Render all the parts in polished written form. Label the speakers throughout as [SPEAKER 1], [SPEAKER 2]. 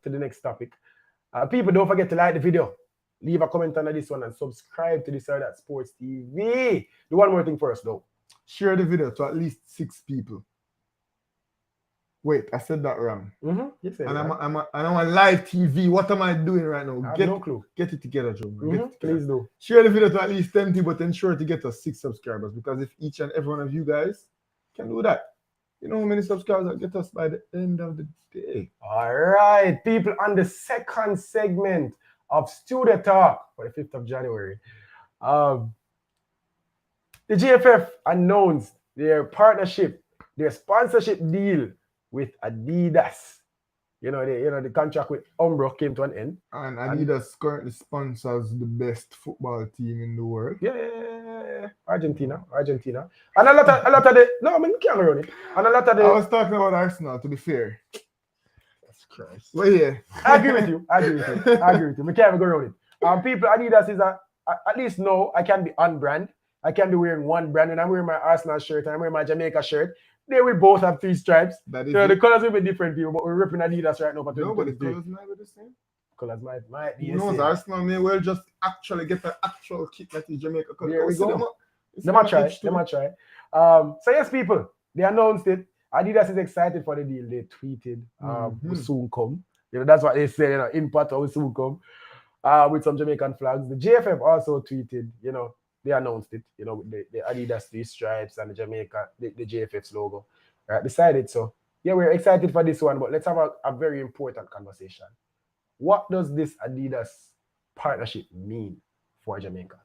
[SPEAKER 1] to the next topic. People, don't forget to like the video. Leave a comment under this one and subscribe to this or that Sports TV. Do one more thing first, though.
[SPEAKER 2] Share the video to at least 6 people. Wait, I said that wrong.
[SPEAKER 1] You said
[SPEAKER 2] and
[SPEAKER 1] it,
[SPEAKER 2] I'm on live TV. What am I doing right now?
[SPEAKER 1] I have no clue.
[SPEAKER 2] Get it together, Joe. Get it together.
[SPEAKER 1] Please do.
[SPEAKER 2] Share the video to at least 10 people, but ensure to get us 6 subscribers. Because if each and every one of you guys can do that, you know how many subscribers that get us by the end of the day.
[SPEAKER 1] All right, people, on the second segment of Studio Talk for the 5th of January, the GFF announced their partnership, their sponsorship deal with Adidas. The contract with Umbro came to an end.
[SPEAKER 2] And Adidas currently sponsors the best football team in the world.
[SPEAKER 1] Yeah. Argentina. And a lot of the we can't run it. And a lot of the
[SPEAKER 2] I was talking about Arsenal, to be fair.
[SPEAKER 1] That's Christ.
[SPEAKER 2] Well, yeah.
[SPEAKER 1] I agree with you. We can't even go around it. People, Adidas is at least now I can be on brand. I can be wearing one brand, and I'm wearing my Arsenal shirt and I'm wearing my Jamaica shirt. They will both have 3 stripes. The colors will be different, people, but we're ripping Adidas right now. But
[SPEAKER 2] no, but the colors might be the same.
[SPEAKER 1] Colors might be
[SPEAKER 2] the same. Arsenal may well just actually get an actual kit that is Jamaica color.
[SPEAKER 1] There we go. They might try. So yes, people, they announced it. Adidas is excited for the deal. They tweeted, will soon come. That's what they said, impact will soon come. With some Jamaican flags. The JFF also tweeted, they announced it, with the Adidas 3 stripes and the Jamaica, the JFF's logo. Right, beside it. So, yeah, we're excited for this one, but let's have a very important conversation. What does this Adidas partnership mean for Jamaica?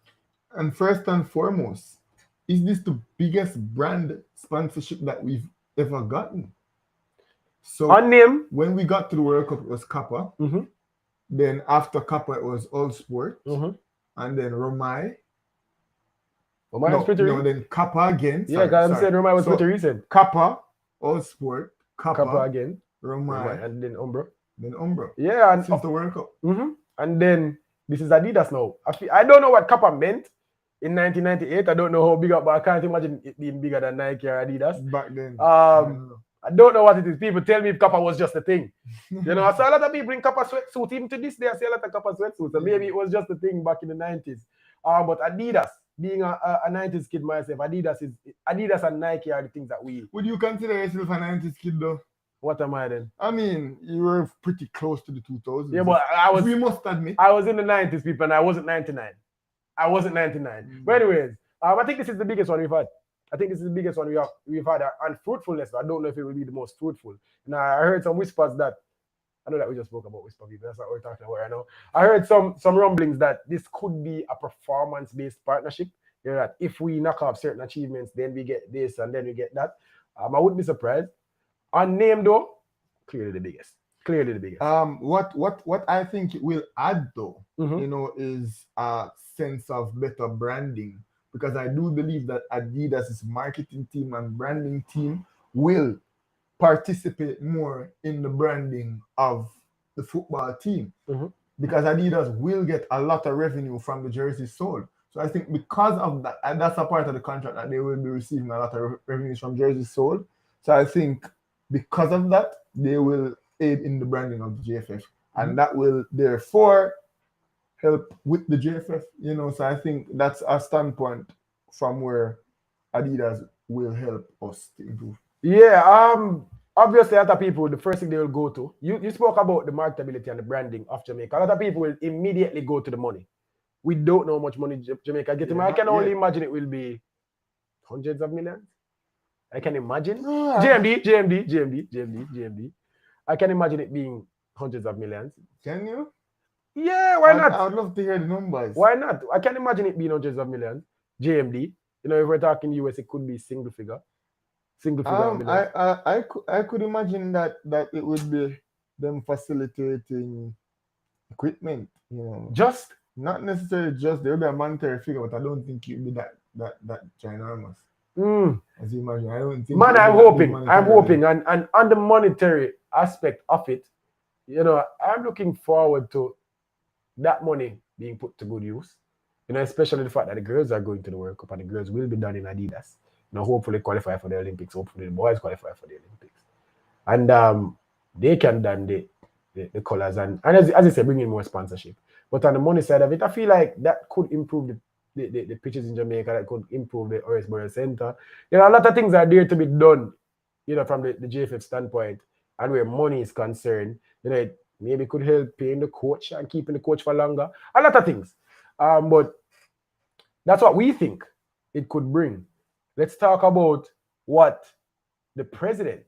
[SPEAKER 2] And first and foremost, is this the biggest brand sponsorship that we've ever gotten? So,
[SPEAKER 1] on name,
[SPEAKER 2] when we got to the World Cup, it was Kappa. Then after Kappa, it was All Sport. And then Romai. Then Kappa again.
[SPEAKER 1] Yeah, because I'm saying Romai was pretty recent.
[SPEAKER 2] Kappa, All Sport,
[SPEAKER 1] Kappa again.
[SPEAKER 2] Romai.
[SPEAKER 1] And then Umbro.
[SPEAKER 2] Yeah, and since the World Cup.
[SPEAKER 1] And then this is Adidas now. I don't know what Kappa meant in 1998. I don't know how big up, but I can't imagine it being bigger than Nike or Adidas.
[SPEAKER 2] Back then.
[SPEAKER 1] I don't know what it is. People tell me if Kappa was just a thing. I saw a lot of people in Kappa sweatsuit. Even to this day, I see a lot of Kappa sweatsuits. So maybe it was just a thing back in the 90s. But Adidas, being a 90s kid myself, Adidas and Nike are the things that we...
[SPEAKER 2] Would you consider yourself a 90s kid though?
[SPEAKER 1] What am I then?
[SPEAKER 2] I mean, you were pretty close to the 2000s.
[SPEAKER 1] Yeah, but
[SPEAKER 2] we must admit.
[SPEAKER 1] I was in the 90s, people, and I wasn't 99. But anyways, I think this is the biggest one we've had. We've had. And fruitfulness, I don't know if it will be the most fruitful. Now, I heard some whispers that, I know that we just spoke about whisper people, that's what we're talking about right now. I heard some rumblings that this could be a performance-based partnership. That if we knock off certain achievements, then we get this and then we get that. I wouldn't be surprised. On name though, clearly the biggest.
[SPEAKER 2] What I think it will add though, is a sense of better branding, because I do believe that Adidas' marketing team and branding team will participate more in the branding of the football team, because Adidas will get a lot of revenue from the jerseys sold. So I think because of that, and that's a part of the contract, that they will be receiving a lot of revenues from jerseys sold. So I think because of that, they will aid in the branding of the JFF, and that will therefore help with the JFF. So I think that's a standpoint from where Adidas will help us to improve.
[SPEAKER 1] Yeah, obviously, other people, the first thing they will go to, you spoke about the marketability and the branding of Jamaica. A lot of people will immediately go to the money. We don't know how much money Jamaica getting. I can only imagine it will be hundreds of millions. I can imagine. GMD. I can imagine it being hundreds of millions.
[SPEAKER 2] Can you?
[SPEAKER 1] Yeah, why not?
[SPEAKER 2] I would love to hear the numbers.
[SPEAKER 1] Why not? I can imagine it being hundreds of millions. GMD. If we're talking US, it could be single figure.
[SPEAKER 2] I could imagine that it would be them facilitating equipment.
[SPEAKER 1] Just
[SPEAKER 2] not necessarily just, there will be a monetary figure, but I don't think it would be that ginormous. As you imagine, I don't think.
[SPEAKER 1] Man, I'm hoping, and on the monetary aspect of it, I'm looking forward to that money being put to good use. Especially the fact that the girls are going to the World Cup and the girls will be done in Adidas. Hopefully qualify for the Olympics. Hopefully the boys qualify for the Olympics, and they can then the colors and as I said, bring in more sponsorship. But on the money side of it, I feel like that could improve the pitches in Jamaica, that could improve the Orisboro Center. A lot of things are there to be done, from the JFF standpoint, and where money is concerned, it maybe could help paying the coach and keeping the coach for longer. A lot of things. But that's what we think it could bring. Let's talk about what the president,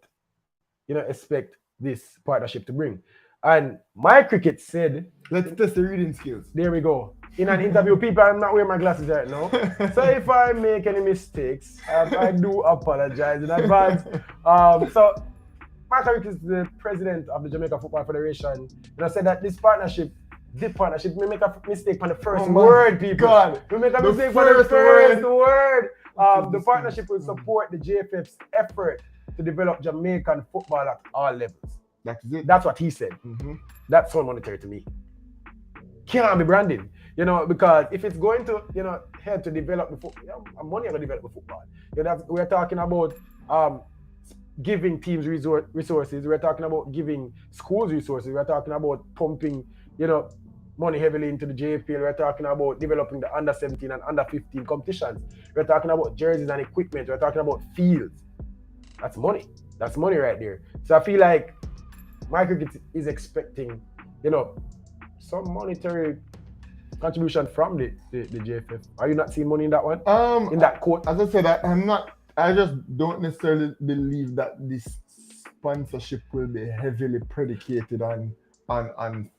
[SPEAKER 1] expect this partnership to bring. And my cricket said,
[SPEAKER 2] let's test the reading skills.
[SPEAKER 1] There we go. In an interview, people, I'm not wearing my glasses right now. So if I make any mistakes, I do apologize in advance. So Mark Carrick is the president of the Jamaica Football Federation. Said that this partnership, we make a mistake on the first word, people.
[SPEAKER 2] God.
[SPEAKER 1] We make a mistake on the first word. The partnership will support the JFF's effort to develop Jamaican football at all levels.
[SPEAKER 2] That's it.
[SPEAKER 1] That's what he said. That's so monetary to me. Can't be branding, because if it's going to, help to develop the football, money will develop the football. We're talking about giving teams resources. We're talking about giving schools resources. We're talking about pumping, money heavily into the JFL. We're talking about developing the under 17 and under 15 competitions. We're talking about jerseys and equipment. We're talking about fields. That's money. That's money right there. So I feel like my cricket is expecting, some monetary contribution from the JFF. Are you not seeing money in that one? In that quote?
[SPEAKER 2] As I said, I just don't necessarily believe that this sponsorship will be heavily predicated on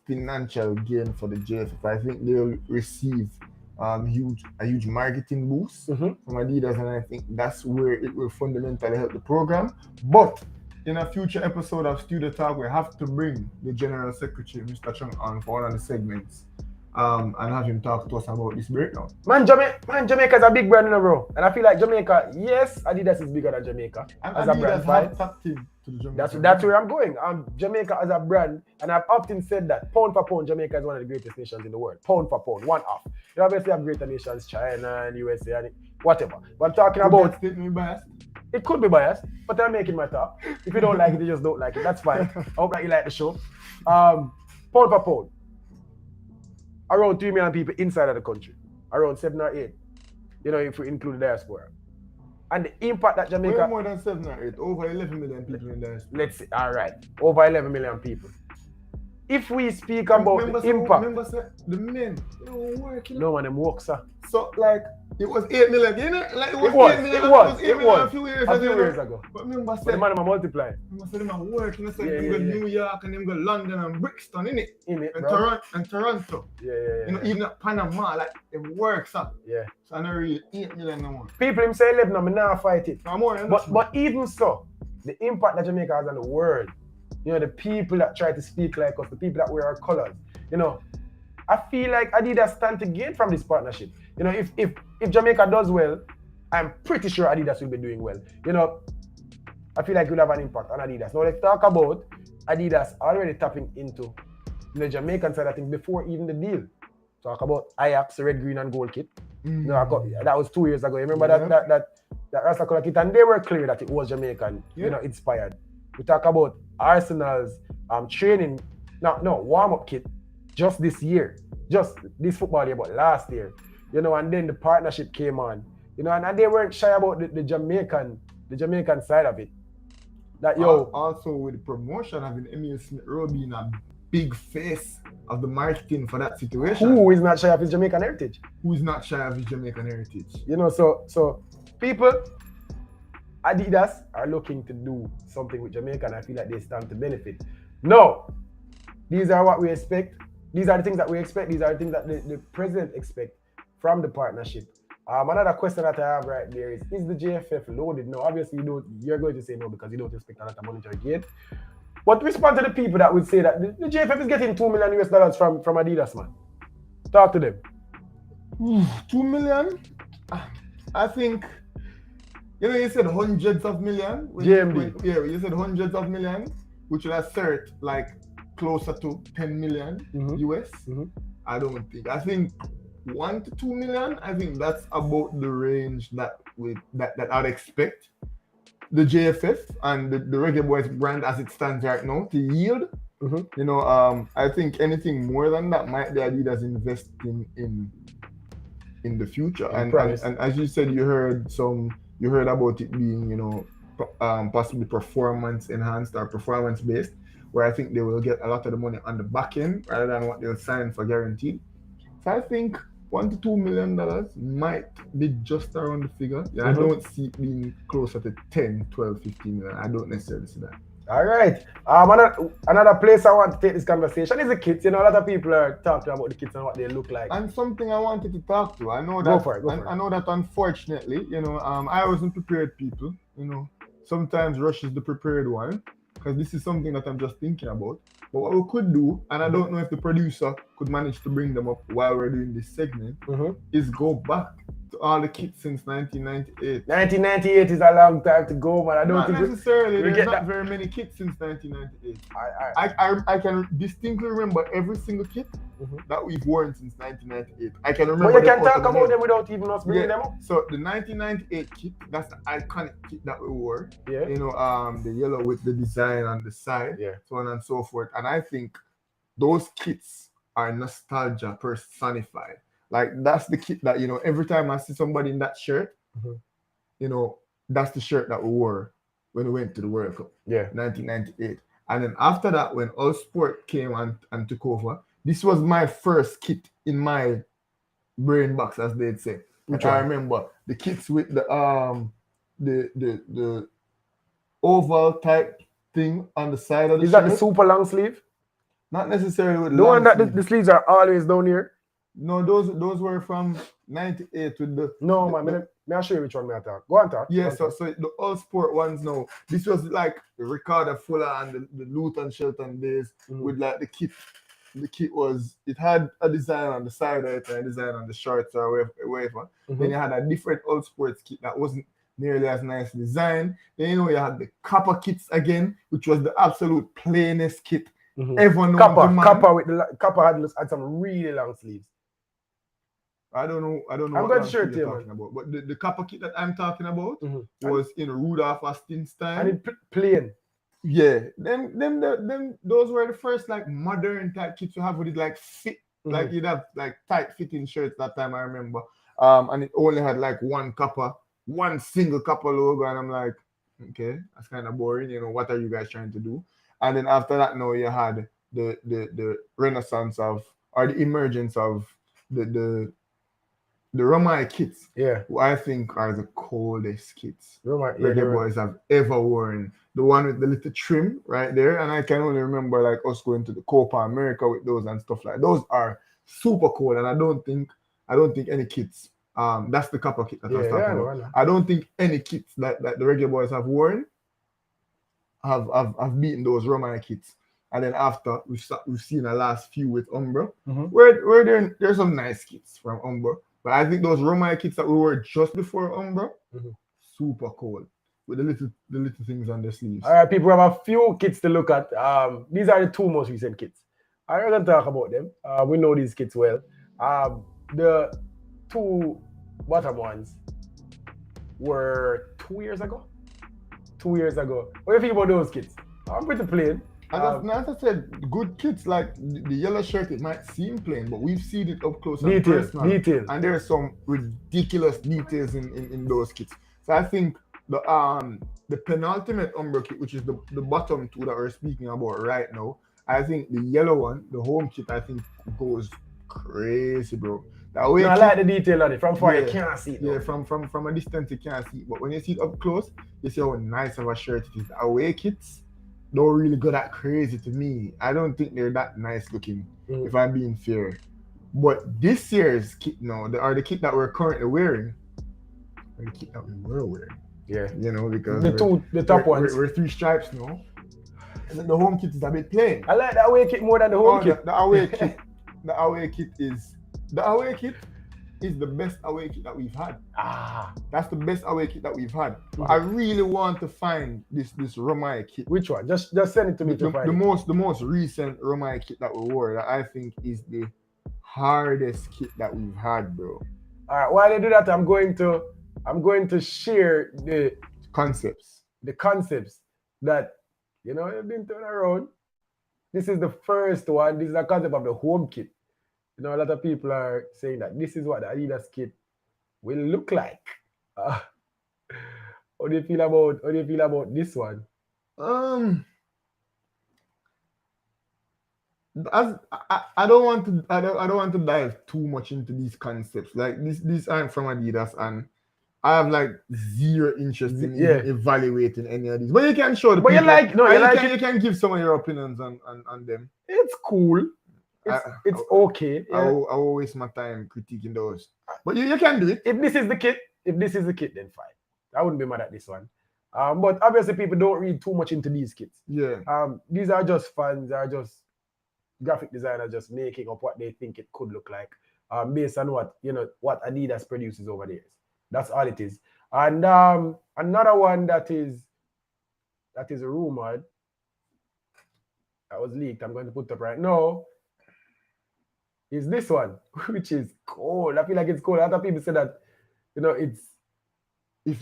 [SPEAKER 2] financial gain for the JFF. I think they'll receive a huge marketing boost from Adidas, and I think that's where it will fundamentally help the program. But in a future episode of Studio Talk, we have to bring the General Secretary, Mr. Chung, on for one of the segments and have him talk to us about this breakdown.
[SPEAKER 1] Man, Jamaica is a big brand, bro. And I feel like Jamaica, yes, Adidas is bigger than Jamaica.
[SPEAKER 2] And
[SPEAKER 1] as
[SPEAKER 2] Adidas
[SPEAKER 1] a brand,
[SPEAKER 2] have tapped into the Jamaica.
[SPEAKER 1] That's where I'm going. Jamaica as a brand, and I've often said that pound for pound, Jamaica is one of the greatest nations in the world. Pound for pound, one off. You obviously have greater nations, China and USA and whatever. But I'm talking about. It could be biased, but I'm making my talk. If you don't like it, you just don't like it. That's fine. I hope that you like the show. Pound for pound. Around 3 million people inside of the country. Around 7 or 8. If we include the diaspora. And the impact that Jamaica...
[SPEAKER 2] Way more than 7 or 8. Over 11 million people in the diaspora.
[SPEAKER 1] Let's see. All right. Over 11 million people. If we speak about the impact...
[SPEAKER 2] Remember, the men, working.
[SPEAKER 1] No, man, them work, sir.
[SPEAKER 2] So, it was 8 million, Like, it was 8 million.
[SPEAKER 1] It was
[SPEAKER 2] a few years
[SPEAKER 1] ago.
[SPEAKER 2] But remember,
[SPEAKER 1] but the man are multiplying.
[SPEAKER 2] Remember, them are working. Them go New York and them go London and Brixton, innit? And Toronto.
[SPEAKER 1] Yeah.
[SPEAKER 2] Even at Panama, it works, sir.
[SPEAKER 1] Yeah.
[SPEAKER 2] So I don't really 8 million no more.
[SPEAKER 1] People him say 11, I'm now fight it.
[SPEAKER 2] No more.
[SPEAKER 1] But even so, the impact that Jamaica has on the world, the people that try to speak like us, the people that wear our colors, I feel like Adidas stand to gain from this partnership. If Jamaica does well, I'm pretty sure Adidas will be doing well. I feel like we'll have an impact on Adidas. Now let's talk about Adidas already tapping into the Jamaican side of things before even the deal. Talk about Ajax, red, green, and gold kit. That was 2 years ago. You remember that Rasta color kit, and they were clear that it was Jamaican, inspired. We talk about Arsenal's training, warm-up kit just this year, just this football year, but last year, and then the partnership came on, and they weren't shy about the Jamaican side of it. That
[SPEAKER 2] also with the promotion having Emile Smith-Rowe being a big face of the marketing for that situation.
[SPEAKER 1] Who is not shy of his Jamaican heritage?
[SPEAKER 2] Who is not shy of his Jamaican heritage?
[SPEAKER 1] So people, Adidas are looking to do something with Jamaica, and I feel like they stand to benefit. No, these are what we expect. These are the things that we expect. These are the things that the president expect from the partnership. Another question that I have right there is the JFF loaded? No, obviously you're going to say no because you don't expect a lot of monetary gain. But respond to the people that would say that the JFF is getting $2 million from Adidas, man. Talk to them.
[SPEAKER 2] 2 million? I think, you said hundreds of million.
[SPEAKER 1] GMB.
[SPEAKER 2] You said hundreds of million, which would assert closer to 10 million US. I don't think. I think 1 to 2 million. I think that's about the range that I'd expect the JFF and the Reggae Boys brand as it stands right now to yield. You know, I think anything more than that might be Adidas investing in the future. And as you said, you heard about it being, you know, possibly performance enhanced or performance based, where I think they will get a lot of the money on the back end rather than what they'll sign for guaranteed. So I think $1 to $2 million might be just around the figure. Yeah, I don't see it being closer to 10, 12, 15 million. I don't necessarily see that.
[SPEAKER 1] All right. Another place I want to take this conversation is the kits. You know, a lot of people are talking about the kits and what they look like.
[SPEAKER 2] And something I wanted to talk to. I know that.
[SPEAKER 1] Go for it.
[SPEAKER 2] I know that unfortunately, you know, I wasn't prepared people. You know, sometimes Rush is the prepared one because this is something that I'm just thinking about. But what we could do, and I don't know if the producer could manage to bring them up while we're doing this segment, is go back to all the kits since 1998.
[SPEAKER 1] 1998 is a long time to go, man. I don't
[SPEAKER 2] not
[SPEAKER 1] think
[SPEAKER 2] necessarily. There's not very many kits since 1998. I can distinctly remember every single kit that we've worn since 1998. I can remember.
[SPEAKER 1] But you can talk about them without even us bringing them up.
[SPEAKER 2] So the 1998 kit, that's the iconic kit that we wore.
[SPEAKER 1] Yeah.
[SPEAKER 2] You know, the yellow with the design on the side, so on and so forth. And I think those kits are nostalgia personified. Like that's the kit that, you know, every time I see somebody in that shirt, you know, that's the shirt that we wore when we went to the World Cup.
[SPEAKER 1] Yeah.
[SPEAKER 2] 1998. And then after that, when All Sport came and took over, this was my first kit in my brain box, as they'd say. I remember the kits with the oval type thing on the side of the shirt.
[SPEAKER 1] Is that the super long sleeve?
[SPEAKER 2] Not necessarily with
[SPEAKER 1] the one that the sleeves are always down here.
[SPEAKER 2] No, those were from 98 with the.
[SPEAKER 1] No, man. May I show you which one I talk? Go on, talk.
[SPEAKER 2] Yeah, so the All Sport ones now. This was like Ricardo Fuller and the Luton Shelton days with like the kit. The kit it had a design on the side of it and a design on the shorts or whatever. Then you had a different All Sports kit that wasn't nearly as nice designed. Then you know you had the copper kits again, which was the absolute plainest kit ever known.
[SPEAKER 1] Copper had some really long sleeves.
[SPEAKER 2] I don't know.
[SPEAKER 1] I'm going to share it here,
[SPEAKER 2] talking about. But the copper kit that I'm talking about was in Rudolph Austin's time.
[SPEAKER 1] And plain.
[SPEAKER 2] Yeah. Them those were the first like modern type kits you have with it like fit. Like you'd have like tight fitting shirts that time, I remember. And it only had like one single copper logo. And I'm like, okay, that's kind of boring. You know, what are you guys trying to do? And then after that, now you had the renaissance of, or the emergence of the Romai kits, who I think are the coldest kits Reggae Boys have ever worn. The one with the little trim right there, and I can only remember like us going to the Copa America with those and stuff like that. Those are super cool, and I don't think any kits. That's the copper kit that I was talking about. I don't think any kits that the Reggae Boys have worn have beaten those Romai kits. And then after we've seen the last few with Umbro, where there's some nice kits from Umbro. But I think those Romai kits that we wore just before Umbro, super cool with the little things on the sleeves.
[SPEAKER 1] All right, people, have a few kits to look at. These are the two most recent kits. I'm going to talk about them. We know these kits well. The two bottom ones were 2 years ago. 2 years ago. What do you think about those kits? I'm pretty plain.
[SPEAKER 2] And as I said, good kits like the yellow shirt, it might seem plain, but we've seen it up close and personal. And there are some ridiculous details in those kits. So I think the penultimate Umbro kit, which is the bottom two that we're speaking about right now, I think the yellow one, the home kit, I think goes crazy, bro.
[SPEAKER 1] I like the detail on it. From far, you can't see it.
[SPEAKER 2] Yeah, from a distance, you can't see it. But when you see it up close, you see how nice of a shirt it is. The away kits don't really go that crazy to me. I don't think they're that nice looking, if I'm being fair. But this year's kit now, the kit that we're currently wearing, the kit that we were wearing.
[SPEAKER 1] Yeah.
[SPEAKER 2] You know, because
[SPEAKER 1] the top ones.
[SPEAKER 2] We're three stripes now. And then the home kit is a bit plain.
[SPEAKER 1] I like the away kit more than the home kit.
[SPEAKER 2] The away kit. The away kit is the best away kit that we've had. That's the best away kit that we've had. I really want to find this Romai kit.
[SPEAKER 1] Which one? Just send it to me to find
[SPEAKER 2] the most recent Romai kit that we wore that I think is the hardest kit that we've had, bro.
[SPEAKER 1] All right, while I do that, I'm going to share the concepts that, you know, have been turned around. This is the first one. This is the concept of the home kit. You know, a lot of people are saying that this is what the Adidas kit will look like. How do you feel about this one?
[SPEAKER 2] As I don't want to I don't want to dive too much into these concepts. Like these aren't from Adidas, and I have like zero interest in evaluating any of these. But you can show the
[SPEAKER 1] but
[SPEAKER 2] people.
[SPEAKER 1] You
[SPEAKER 2] can give some of your opinions on them.
[SPEAKER 1] It's cool. It's okay.
[SPEAKER 2] I will waste my time critiquing those. But you can do it.
[SPEAKER 1] If this is the kit, then fine. I wouldn't be mad at this one. But obviously people don't read too much into these kits.
[SPEAKER 2] Yeah.
[SPEAKER 1] These are just fans, are just graphic designers just making up what they think it could look like. Based on what Adidas produces over there. That's all it is. And another one that is rumored, that was leaked, I'm going to put up right now, is this one, which is cool. I feel like it's cool. A lot of people say that, it's
[SPEAKER 2] if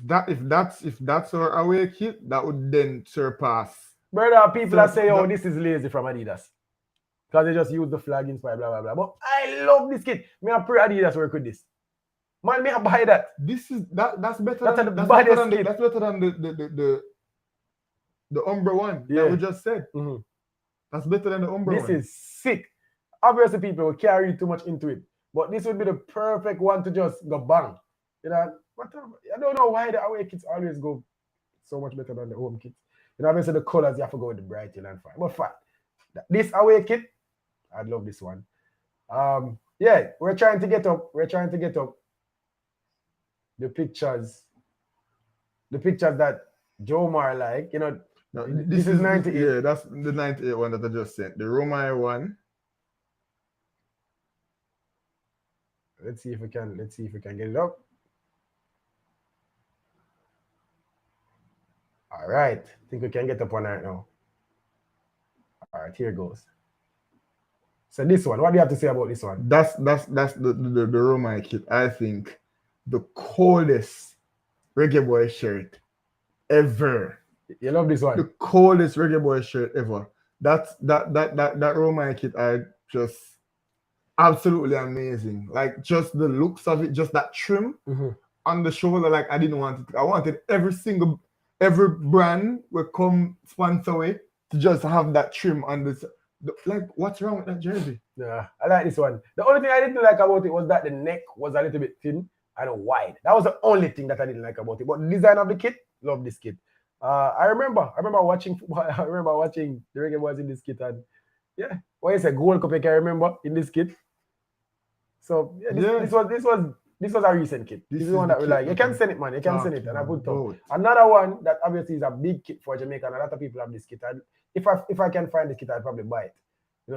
[SPEAKER 2] that's our away kit, that would then surpass.
[SPEAKER 1] Brother, people are saying, oh, this is lazy from Adidas. Because they just use the flag inspired, blah, blah, blah. But I love this kit. I pray Adidas work with this. Man, me buy that.
[SPEAKER 2] This is that's better.
[SPEAKER 1] That's
[SPEAKER 2] than the Umbra one that we just said.
[SPEAKER 1] Mm-hmm.
[SPEAKER 2] That's better than the Umbra one.
[SPEAKER 1] This is sick. Obviously, people will carry too much into it, but this would be the perfect one to just go bang. I don't know why the away kits always go so much better than the home kits. Obviously the colors you have to go with the bright and fine. But fine. This away kit, I love this one. We're trying to get up the pictures that Jomar like.
[SPEAKER 2] No,
[SPEAKER 1] this is 98.
[SPEAKER 2] Yeah, that's the 98 one that I just sent. The Romai one.
[SPEAKER 1] Let's see if we can get it up. All right. I think we can get up one right now. All right, here goes. So this one, what do you have to say about this one?
[SPEAKER 2] That's the Romai kit. I think the coldest Reggae Boy shirt ever.
[SPEAKER 1] You love this one?
[SPEAKER 2] The coldest Reggae Boy shirt ever. That Romai kit, I just absolutely amazing. Like just the looks of it, just that trim on the shoulder. Like I didn't want it. I wanted every brand will come sponsor way to just have that trim on this. Like, what's wrong with that jersey?
[SPEAKER 1] Yeah, I like this one. The only thing I didn't like about it was that the neck was a little bit thin and wide. That was the only thing that I didn't like about it. But the design of the kit, love this kit. I remember watching football. I remember watching the Reggae Boys in this kit, and what is a Gold Cup I can remember in this kit. So this was a recent kit. This is one that we like. You can send it, man. You can send it, and I put it up. Another one that obviously is a big kit for Jamaica, and a lot of people have this kit. And if I can find this kit, I'd probably buy it.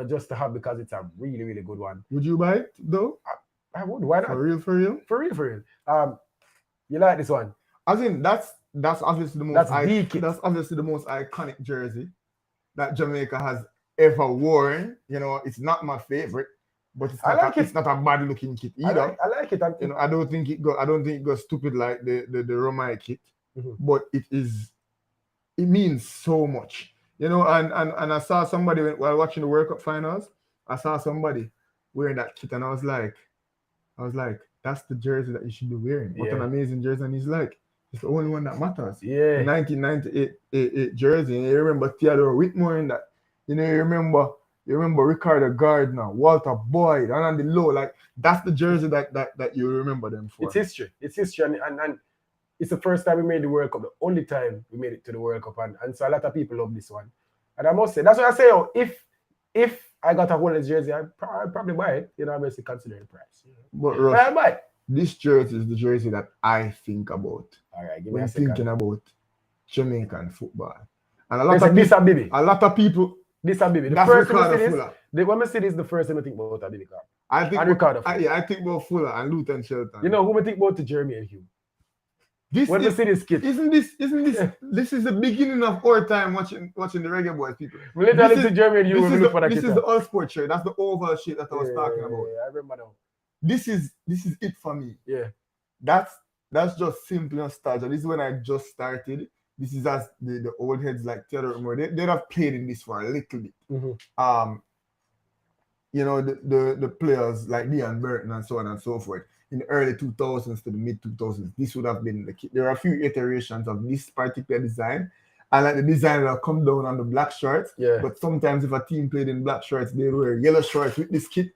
[SPEAKER 1] Just to have, because it's a really, really good one.
[SPEAKER 2] Would you buy it though?
[SPEAKER 1] I would. Why not?
[SPEAKER 2] For real.
[SPEAKER 1] You like this one?
[SPEAKER 2] As in, that's obviously the most that's obviously the most iconic jersey that Jamaica has ever worn. It's not my favorite, but it's not a bad looking kit either.
[SPEAKER 1] I like it.
[SPEAKER 2] I don't think it goes stupid like the Romai kit, but it means so much. And I saw somebody while watching the World Cup finals. I saw somebody wearing that kit, and I was like, that's the jersey that you should be wearing. What an amazing jersey! And he's like, it's the only one that matters.
[SPEAKER 1] Yeah.
[SPEAKER 2] The 1998 jersey. And you remember Theodore Whitmore in that. You remember Ricardo Gardner, Walter Boyd, and on the low, like that's the jersey that you remember them for.
[SPEAKER 1] It's history, and it's the first time we made the World Cup, the only time we made it to the World Cup, and so a lot of people love this one. And I must say, that's what I say. If I got a hold of this jersey, I'd probably buy it. Obviously considering the price.
[SPEAKER 2] But Russ,
[SPEAKER 1] I'll buy it.
[SPEAKER 2] This jersey is the jersey that I think about.
[SPEAKER 1] All right, give me
[SPEAKER 2] when
[SPEAKER 1] a second.
[SPEAKER 2] Thinking about Jamaican football, and a lot of people.
[SPEAKER 1] This a baby. The
[SPEAKER 2] that's
[SPEAKER 1] first
[SPEAKER 2] Ricardo
[SPEAKER 1] thing
[SPEAKER 2] Fuller.
[SPEAKER 1] When I see this, the first thing I think about a baby car.
[SPEAKER 2] I think about Fuller and Luton Shelton.
[SPEAKER 1] Who I think about to Jeremy and Hugh. When we see this kid,
[SPEAKER 2] isn't this this is the beginning of our time watching the Reggae Boys, people.
[SPEAKER 1] We literally see Jeremy and Hugh when we look for that kid.
[SPEAKER 2] This is the all sport shirt. That's the oval shit that I was talking about.
[SPEAKER 1] Yeah, I remember now.
[SPEAKER 2] This is it for me.
[SPEAKER 1] Yeah.
[SPEAKER 2] That's just simple nostalgia. This is when I just started this is as the old heads like Theodore Moore, they'd have played in this for a little bit. You know, the players like Dean Burton and so on and so forth in the early 2000s to the mid 2000s, this would have been the kit. There are a few iterations of this particular design. I like the design that come down on the black shorts.
[SPEAKER 1] Yeah.
[SPEAKER 2] But sometimes if a team played in black shorts, they wear yellow shorts with this kit.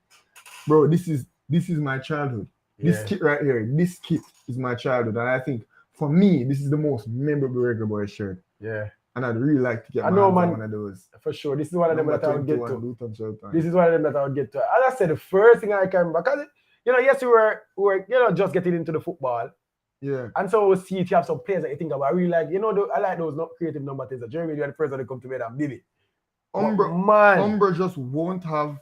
[SPEAKER 2] Bro, this is my childhood.
[SPEAKER 1] Yeah.
[SPEAKER 2] This kit right here, this kit is my childhood. And I think for me, this is the most memorable Reggae Boy shirt.
[SPEAKER 1] Yeah.
[SPEAKER 2] And I'd really like to get my hands on one of those.
[SPEAKER 1] For sure. This is one of them that I would get to.
[SPEAKER 2] Luton,
[SPEAKER 1] this is one of them that I would get to. As I said, the first thing I can remember, because, you know, yes, we were you know, just getting into the football.
[SPEAKER 2] Yeah.
[SPEAKER 1] And so we see you have some players that you think about. I really like, you know, I like those creative number things. Jeremy, you are the first one to come to me and did it.
[SPEAKER 2] Umbra just won't have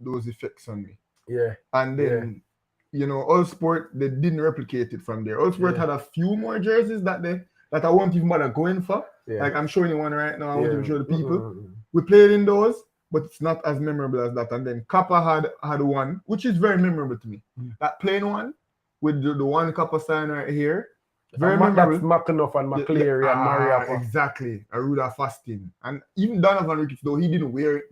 [SPEAKER 2] those effects on me.
[SPEAKER 1] Yeah.
[SPEAKER 2] And then, you know, All Sport, they didn't replicate it from there. All Sport had a few more jerseys that I won't even bother going for. Yeah. Like I'm showing you one right now. I won't even show the people. We played in those, but it's not as memorable as that. And then Kappa had one, which is very memorable to me. That plain one with the one Kappa sign right here. Very memorable.
[SPEAKER 1] That's McAnuff and McCleary and Mariappa.
[SPEAKER 2] Exactly. Aruda Fasting. And even Donovan Ricketts, though he didn't wear it,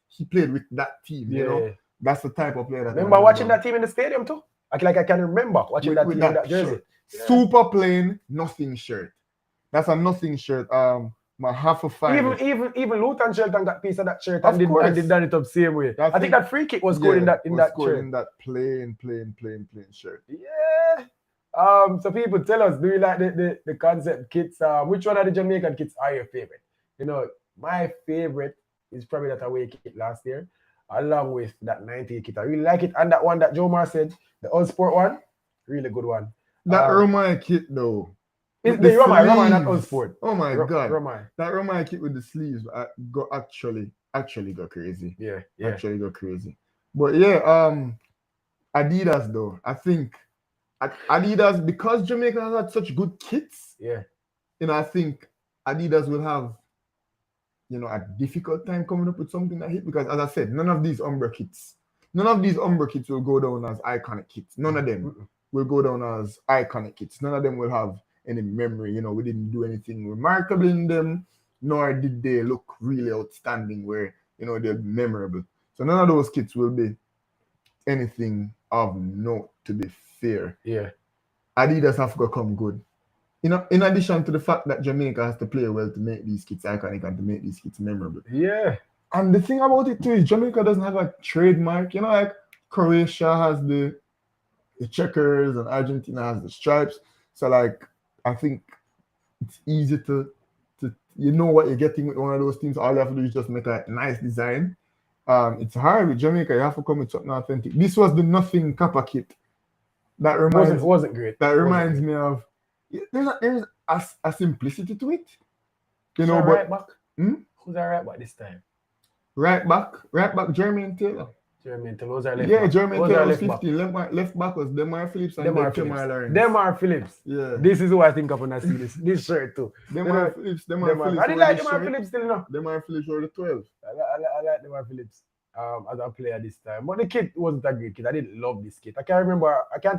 [SPEAKER 2] he played with that team, you know? That's the type of player that.
[SPEAKER 1] Remember watching that team in the stadium too? I can remember watching that team in that jersey.
[SPEAKER 2] Yeah. Super plain, nothing shirt. That's a nothing shirt. My half of five.
[SPEAKER 1] Even Luton Shelton got piece of that shirt and did done it up same way. I think that free kick was good in that shirt.
[SPEAKER 2] In that plain shirt.
[SPEAKER 1] Yeah. So people tell us, do you like the concept kits? Which one of the Jamaican kits are your favorite? You know, my favorite is probably that away kit last year, along with that 90 kit. I really like it. And that one that Joe Mar said, the All Sport one, really good one.
[SPEAKER 2] That Romai kit though.
[SPEAKER 1] The Romai, not All Sport.
[SPEAKER 2] Oh my God.
[SPEAKER 1] Romai.
[SPEAKER 2] That Romai kit with the sleeves actually go crazy.
[SPEAKER 1] Yeah.
[SPEAKER 2] Actually go crazy. But yeah, Adidas though, I think Adidas, because Jamaica has had such good kits, you know, I think Adidas will have, you know, a difficult time coming up with something that hit, because as I said, none of these Umbra kits will go down as iconic kits. None of them will go down as iconic kits. None of them will have any memory. You know, we didn't do anything remarkable in them, nor did they look really outstanding where, you know, they're memorable. So none of those kits will be anything of note, to be fair.
[SPEAKER 1] Yeah.
[SPEAKER 2] Adidas have to come good. You know, in addition to the fact that Jamaica has to play well to make these kits iconic and to make these kits memorable.
[SPEAKER 1] Yeah.
[SPEAKER 2] And the thing about it too is Jamaica doesn't have a trademark. You know, like Croatia has the checkers and Argentina has the stripes. So like, I think it's easy to you know what you're getting with one of those things. All you have to do is just make a nice design. It's hard with Jamaica. You have to come with something authentic. This was the Nothing Kappa kit. That
[SPEAKER 1] wasn't great.
[SPEAKER 2] That reminds me of there's a simplicity to it. You know, but
[SPEAKER 1] right back. Who's our right back this time?
[SPEAKER 2] Right back, Jermaine Taylor.
[SPEAKER 1] Those are left back.
[SPEAKER 2] Yeah, Jermaine Taylor was 15. Left back was Demar Phillips and
[SPEAKER 1] Demar Phillips.
[SPEAKER 2] Yeah.
[SPEAKER 1] This is who I think of when I see this shirt too.
[SPEAKER 2] Demar Phillips.
[SPEAKER 1] I didn't like Demar Phillips still, you know.
[SPEAKER 2] Demar Phillips were the 12.
[SPEAKER 1] I like Demar Phillips as a player this time. But the kit wasn't a great kit. I didn't love this kit. I can't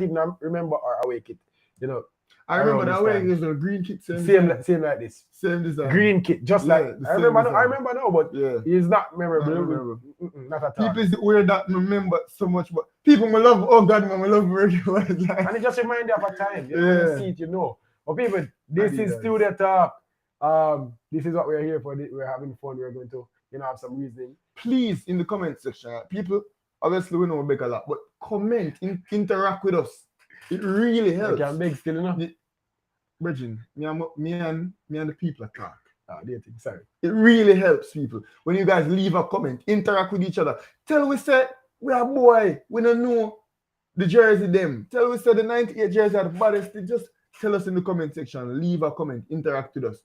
[SPEAKER 1] even remember our away kit. You know.
[SPEAKER 2] I remember that way is a green kit.
[SPEAKER 1] Same like this.
[SPEAKER 2] Same design.
[SPEAKER 1] Green kit, just like I remember now, but it's not memorable. Not at all.
[SPEAKER 2] People is weird that remember so much, but people will love. Oh God, man, we love regular.
[SPEAKER 1] And it just reminds you of a time. You know, you see it, you know. But people, this is Studio Talk. This is what we're here for. We're having fun. We're going to, you know, have some reasoning.
[SPEAKER 2] Please, in the comment section, people. Obviously, we know we beg a lot, but comment, interact with us. It really helps.
[SPEAKER 1] I can beg still, you know.
[SPEAKER 2] Bridging, me and the people talk.
[SPEAKER 1] Sorry.
[SPEAKER 2] It really helps people when you guys leave a comment, interact with each other. Tell we say we are boy, we don't know the jersey them. Tell we say the 98 jersey are the baddest. Just tell us in the comment section. Leave a comment, interact with us.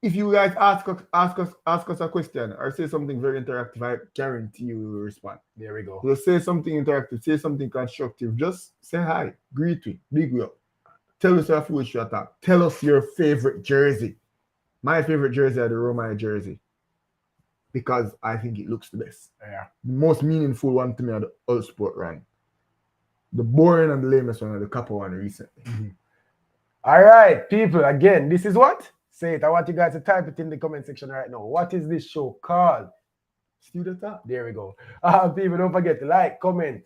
[SPEAKER 2] If you guys ask us a question or say something very interactive, I guarantee you will respond.
[SPEAKER 1] There we go.
[SPEAKER 2] We'll say something interactive, say something constructive. Just say hi, greet me, big well. Tell us how you attack. Tell us your favorite jersey. My favorite jersey are the Romai jersey because I think it looks the best.
[SPEAKER 1] Yeah.
[SPEAKER 2] The most meaningful one to me are the All Sport run. The boring and the lamest one are the Kappa one recently.
[SPEAKER 1] All right, people. Again, this is what? Say it. I want you guys to type it in the comment section right now. What is this show called?
[SPEAKER 2] Studio Talk.
[SPEAKER 1] There we go. People, don't forget to like, comment.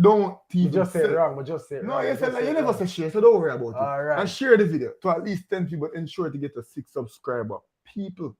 [SPEAKER 2] Don't even
[SPEAKER 1] just say it wrong. We just say it wrong.
[SPEAKER 2] No, you never say share, so don't worry about it.
[SPEAKER 1] All right.
[SPEAKER 2] And share the video to at least 10 people. Ensure to get a 6 subscriber. People.